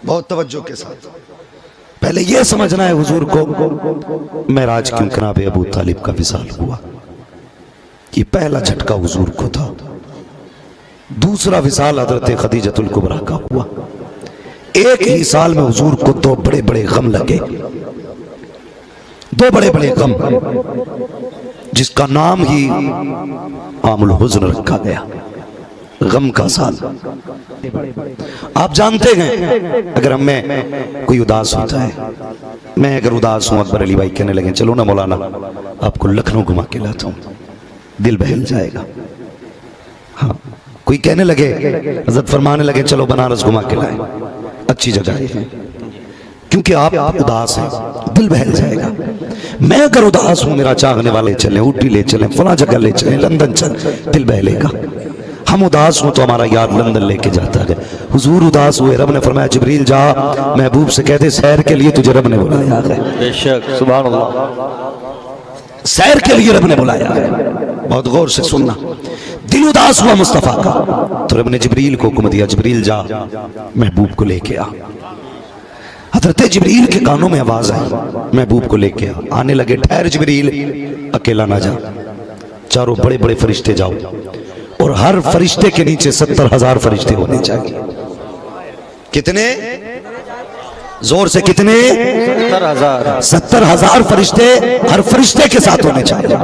بہت توجہ کے ساتھ پہلے یہ سمجھنا ہے حضور کو معراج کیوں جناب ابو طالب کا وصال ہوا، یہ پہلا جھٹکا حضور کو تھا۔ دوسرا وصال حضرت خدیجۃ الکبریٰ کا ہوا۔ ایک ہی سال میں حضور کو دو بڑے بڑے غم لگے، دو بڑے بڑے غم، جس کا نام ہی عام الحزن رکھا گیا، غم کا سال۔ آپ جانتے ہیں اگر ہم میں کوئی اداس ہوتا ہے، میں اگر اداس ہوں، اکبر علی بھائی کہنے لگیں چلو نا مولانا آپ کو لکھنؤ گھما کے لاتا ہوں، دل بہل جائے گا۔ ہاں کوئی کہنے لگے، حضرت فرمانے لگے چلو بنارس گھما کے لائیں، اچھی جگہ ہے، کیونکہ آپ اداس ہیں، دل بہل جائے گا۔ میں اگر اداس ہوں، میرا چاہنے والے چلیں، اوٹی لے چلیں، فلاں جگہ لے چلیں، لندن چلیں، دل بہلے گا۔ ہم اداس ہوں تو ہمارا یار لندن لے کے جاتا ہے۔ حضور اداس ہوئے، رب نے فرمایا جبریل جا محبوب سے کہتے سیر کے لیے تجھے رب نے بلایا ہے۔ بے شک، سبحان اللہ، سیر کے لیے رب نے بلایا ہے۔ بہت غور سے سننا، دل اداس ہوا مصطفیٰ کا تو رب نے جبریل کو حکم دیا جبریل جا محبوب کو لے کے آ۔ حضرت جبریل کے کانوں میں آواز آئی محبوب کو لے کے آنے لگے۔ ٹھہر جبریل، اکیلا نہ جا، چاروں بڑے بڑے فرشتے جاؤ، اور ہر فرشتے کے نیچے 70,000 فرشتے ہونے چاہیے۔ کتنے؟ زور سے کتنے؟ 70,000 70,000 فرشتے ہر فرشتے کے ساتھ ہونے چاہیے۔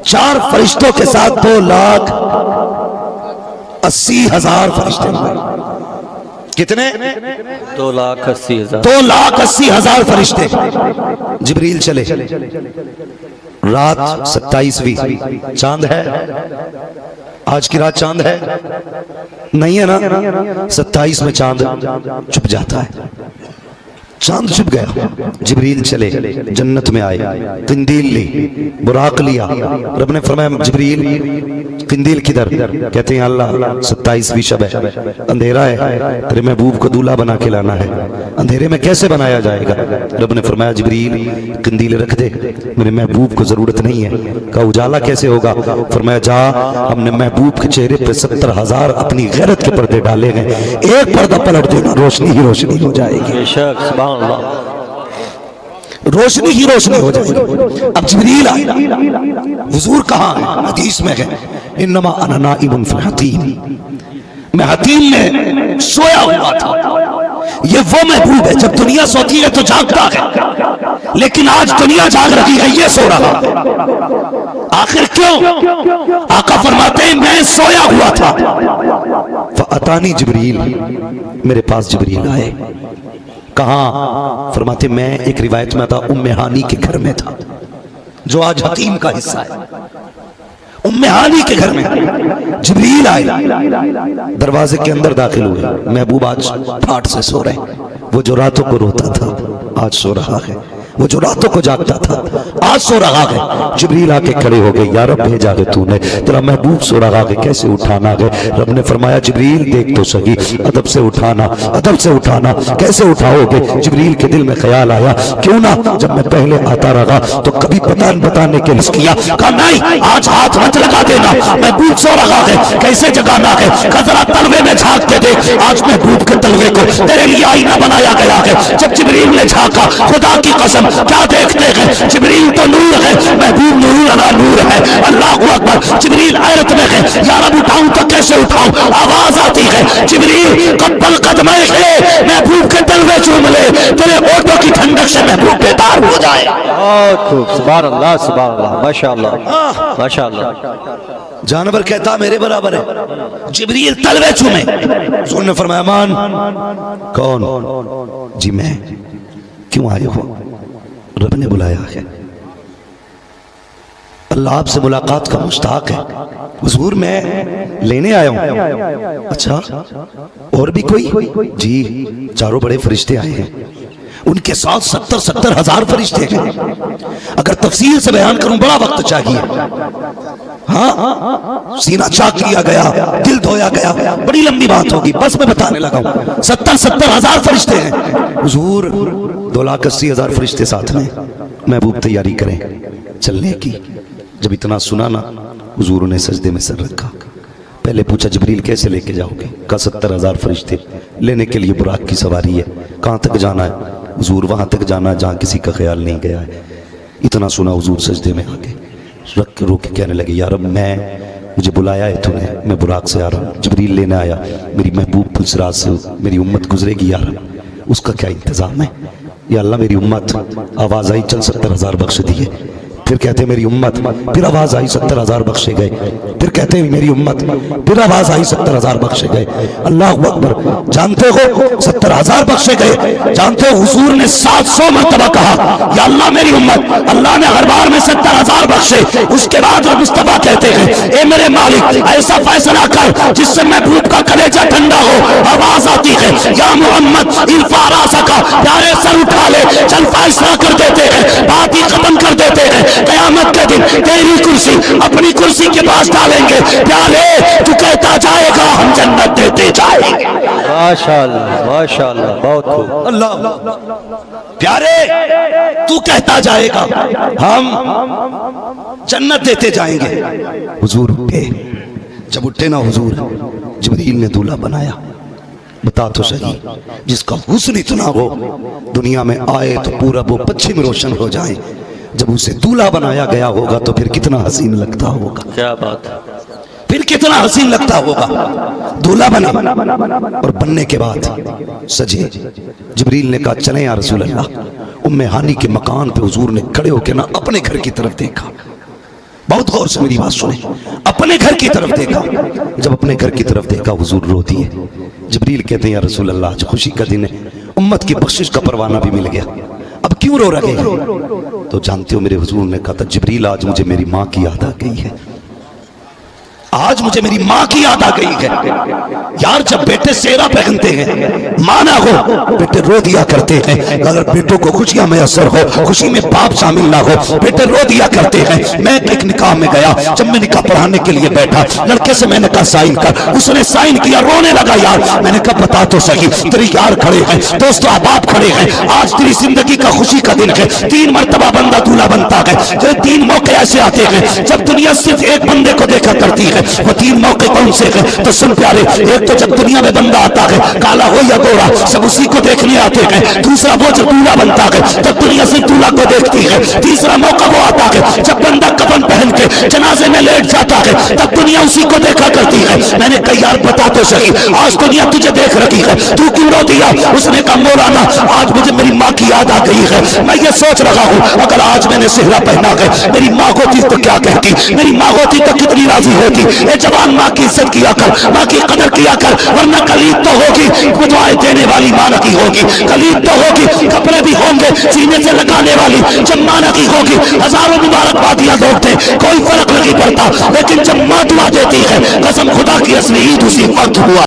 4 فرشتوں کے ساتھ 2,80,000 فرشتے ہوئے۔ کتنے؟ 2,80,000 2,80,000 فرشتے۔ جبریل چلے، رات 27ویں، چاند ہے؟ آج کی رات چاند ہے؟ نہیں ہے نا؟ 27 میں چاند چھپ جاتا ہے، چاند چھپ گیا۔ جبریل چلے، جنت میں آئے، قندیل لی، براق لیا۔ رب نے فرمایا جبریل قندیل کدھر؟ کہتے ہیں اللہ 27ویں شب ہے، اندھیرا ہے، تیرے محبوب کو دولہا بنا کے لانا ہے، اندھیرے میں کیسے بنایا جائے گا؟ رب نے فرمایا جبریل قندیل رکھ دے، میرے محبوب کو ضرورت نہیں ہے۔ کہا اجالا کیسے ہوگا؟ فرمایا جا، ہم نے محبوب کے چہرے پہ 70,000 اپنی غیرت کے پردے ڈالے ہیں، ایک پردہ پلٹ دینا روشنی ہی روشنی ہو جائے گی، بے شک، سبحان اللہ، روشنی ہی روشنی ہو جائے گی۔ اب جبریل آئے، حضور کہاں ہے؟ حدیث میں ہے انما انا نائم فی الحتیم، میں حتیم میں سویا ہوا تھا۔ یہ وہ محبوب ہے جب دنیا سوتی ہے تو جاگتا ہے، لیکن آج دنیا جاگ رہی ہے، یہ سو رہا ہے۔ آخر کیوں؟ آقا فرماتے ہیں میں سویا ہوا تھا، فاتانی جبریل، میرے پاس جبریل آئے۔ کہاں؟ فرماتے میں ایک روایت میں تھا ام ہانی کے گھر میں تھا، جو آج حتیم کا حصہ ہے، ام ہانی کے گھر میں جبریل آئے، دروازے کے اندر داخل ہوئے۔ محبوب آج ٹھاٹ سے سو رہے، وہ جو راتوں کو روتا تھا آج سو رہا ہے، وہ جو راتوں کو جاگتا تھا آج سو رہا ہے۔ جبریل آ کے کھڑے ہو گئے، یا رب بھیجا ہے تو نے، تیرا محبوب سو رہا ہے، کیسے اٹھانا ہے؟ رب نے فرمایا جبریل دیکھ تو سہی، ادب سے اٹھانا، ادب سے اٹھانا، کیسے اٹھاؤ گے؟ جبریل کے دل میں خیال آیا کیوں نہ جب میں پہلے آتا رہا تو کبھی بتانے کے لیے کیا، کہا نہیں آج ہاتھ مت لگا دینا، محبوب سو رہا ہے، کیسے جگانا ہے؟ ذرا تلوے میں جھانک کے دیکھ، آج محبوب کے تلوے کو تیرے لیے آئینہ بنایا گیا ہے۔ جب جبریل نے جھانکا، خدا کی قسم کیا دیکھتے ہیں؟ جبریل تو نور ہے، محبوب نور علی نور ہے، اللہ اکبر۔ جبریل حیرت میں ہے، یا رب اٹھاؤں تو کیسے اٹھاؤں؟ آواز آتی ہے جبریل قبل قدمے ہے، محبوب کے تلوے چوم لے، تیرے ہونٹوں کی ٹھنڈک سے محبوب بیدار ہو جائے۔ بہت خوب، سبحان اللہ، سبحان اللہ، ماشاءاللہ، ماشاءاللہ۔ جانور کہتا میرے برابر ہے، جبریل تلوے چومے۔ حضور نے فرمایا مان کون؟ جی میں۔ کیوں آئے ہو؟ رب نے بلایا ہے، اللہ آپ سے ملاقات کا مشتاق ہے۔ حضور میں لینے آیا ہوں۔ اچھا اور بھی کوئی؟ جی چاروں بڑے فرشتے آئے ہیں، ان کے ساتھ 70,000 فرشتے ہیں۔ اگر تفصیل سے بیان کروں بڑا وقت چاہیے، ہاں سینہ چاک لیا گیا، دل دھویا گیا، بڑی لمبی بات ہوگی، بس میں بتانے لگا ہوں۔ 70,000 فرشتے ہیں، حضور 2,80,000 فرشتے ساتھ میں۔ محبوب تیاری کریں چلنے کی۔ جب اتنا سنا نا، حضور نے سجدے میں سر رکھا، پہلے پوچھا جبریل کیسے لے کے جاؤ گے؟ کہا 70,000 فرشتے لینے کے لیے براق کی سواری ہے. کہاں تک جانا ہے؟ حضور وہاں تک جانا جہاں کسی کا خیال نہیں گیا ہے. اتنا سنا حضور سجدے میں آ کے رکھ کے رو کے کہنے لگے یا رب مجھے بلایا ہے تو نے، میں براق سے آ رہا ہوں. جبریل لینے آیا، میری محبوب پلسرات سے میری امت گزرے گی یا رب، اس کا کیا انتظام ہے؟ یا اللہ میری امت، آواز آئی چل 70,000 بخش دیے. پھر کہتے میری امت، پھر آواز آئی 70,000 بخشے گئے. پھر کہتے میری امت، پھر آواز آئی 70,000 بخشے گئے. اللہ اکبر. جانتے ہو 70,000 بخشے گئے؟ جانتے ہو حضور نے 700 مرتبہ کہا یا اللہ میری امت. اللہ نے ہر بار میں 70,000 بخشے. اس کے بعد وہ مصطفیٰ کہتے ہیں اے میرے مالک ایسا فیصلہ کر جس سے محبوب کا کلیجہ ٹھنڈا ہو. آواز آتی ہے یا محمد ارفع راسک، پیارے سر اٹھا لے. چل فیصلہ کر دیتے ہیں، بات ہی ختم کر دیتے ہیں. قیامت کے دن تیری کرسی اپنی کرسی کے پاس ڈالیں گے. پیارے تو کہتا جائے گا ہم جنت دیتے جائیں گے. ماشاءاللہ ماشاءاللہ، بہت خوب. اللہ پیارے تو کہتا جائے گا ہم جنت دیتے جائیں گے. حضور اٹھے. جب اٹھے نا حضور، جبریل نے دولہا بنایا. بتا تو صحیح، جس کا حسن اتنا ہو دنیا میں آئے تو پورا وہ پچھم روشن ہو جائے. جب اسے دولہا بنایا گیا ہوگا تو پھر کتنا حسین لگتا ہوگا. کیا بات ہے. پھر کتنا حسین لگتا ہوگا. دولہا بنا اور بننے کے بعد سجے. جبریل نے کہا چلیں یا رسول اللہ. ام ہانی کے مکان پہ حضور نے کھڑے ہو کے نا اپنے گھر کی طرف دیکھا. بہت غور سے میری بات سنیں. اپنے گھر کی طرف دیکھا. جب اپنے گھر کی طرف دیکھا حضور رو دیے. جبریل کہتے ہیں یا رسول اللہ آج خوشی کا دن ہے، امت کی بخشش کا پروانہ بھی مل گیا، اب کیوں رو رہے ہیں؟ تو جانتے ہو میرے حضور نے کہا تھا جبریل آج مجھے میری ماں کی یاد آ گئی ہے. آج مجھے میری ماں کی یاد آ گئی ہے. یار جب بیٹے سیرا پہنتے ہیں ماں نہ ہو بیٹے رو دیا کرتے ہیں. اگر بیٹوں کو خوشیاں میسر ہو، خوشی میں باپ شامل نہ ہو، بیٹے رو دیا کرتے ہیں. میں ایک نکاح میں گیا، جب میں نکاح پڑھانے کے لیے بیٹھا لڑکے سے میں نے کہا سائن کر. اس نے سائن کیا، رونے لگا. یار میں نے کہا بتا تو صحیح، تیری یار کھڑے ہیں، دوست احباب کھڑے ہیں، آج تیری زندگی کا خوشی کا دن ہے. 3 مرتبہ بندہ دولہا بنتا ہے. یہ 3 موقع ایسے آتے ہیں جب دنیا صرف ایک بندے کو دیکھا کرتی ہے. وہ 3 موقع کون سے ہیں؟ تو سن پیارے، ایک تو جب دنیا میں بندہ آتا ہے کالا ہو یا گورا سب اسی کو دیکھنے آتے ہیں. دوسرا وہ جب دولہا بنتا ہے جب دنیا سے دولہا کو دیکھتی ہے. تیسرا موقع وہ آتا ہے جب بندہ کفن پہن کے جنازے میں لیٹ جاتا ہے تب دنیا اسی کو دیکھا کرتی ہے. میں نے کہا یار بتا تو صحیح، آج دنیا تجھے دیکھ رہی ہے، تو کیوں رو دیا؟ اس نے کہا مولانا آج مجھے میری ماں کی یاد آ گئی ہے. میں یہ سوچ رہا ہوں اگر آج میں نے صحرا پہنا ہے میری ماں ہوتی تو کیا کہتی، میری ماں ہوتی تو کتنی راضی ہوتی. جوان ماں کی عزت کیا کر، ماں کی قدر کیا کر، ورنہ کلید تو ہوگی دعائیں دینے والی ماں کی ہوگی، کلید تو ہوگی کپڑے بھی ہوں گے سینے سے لگانے والی جب ماں کی ہوگی. ہزاروں مبارکبادیاں لوگ تھے کوئی فرق نہیں پڑتا، لیکن جب ماں دعا دیتی ہے قسم خدا کی اصلی عید اسی وقت ہوا.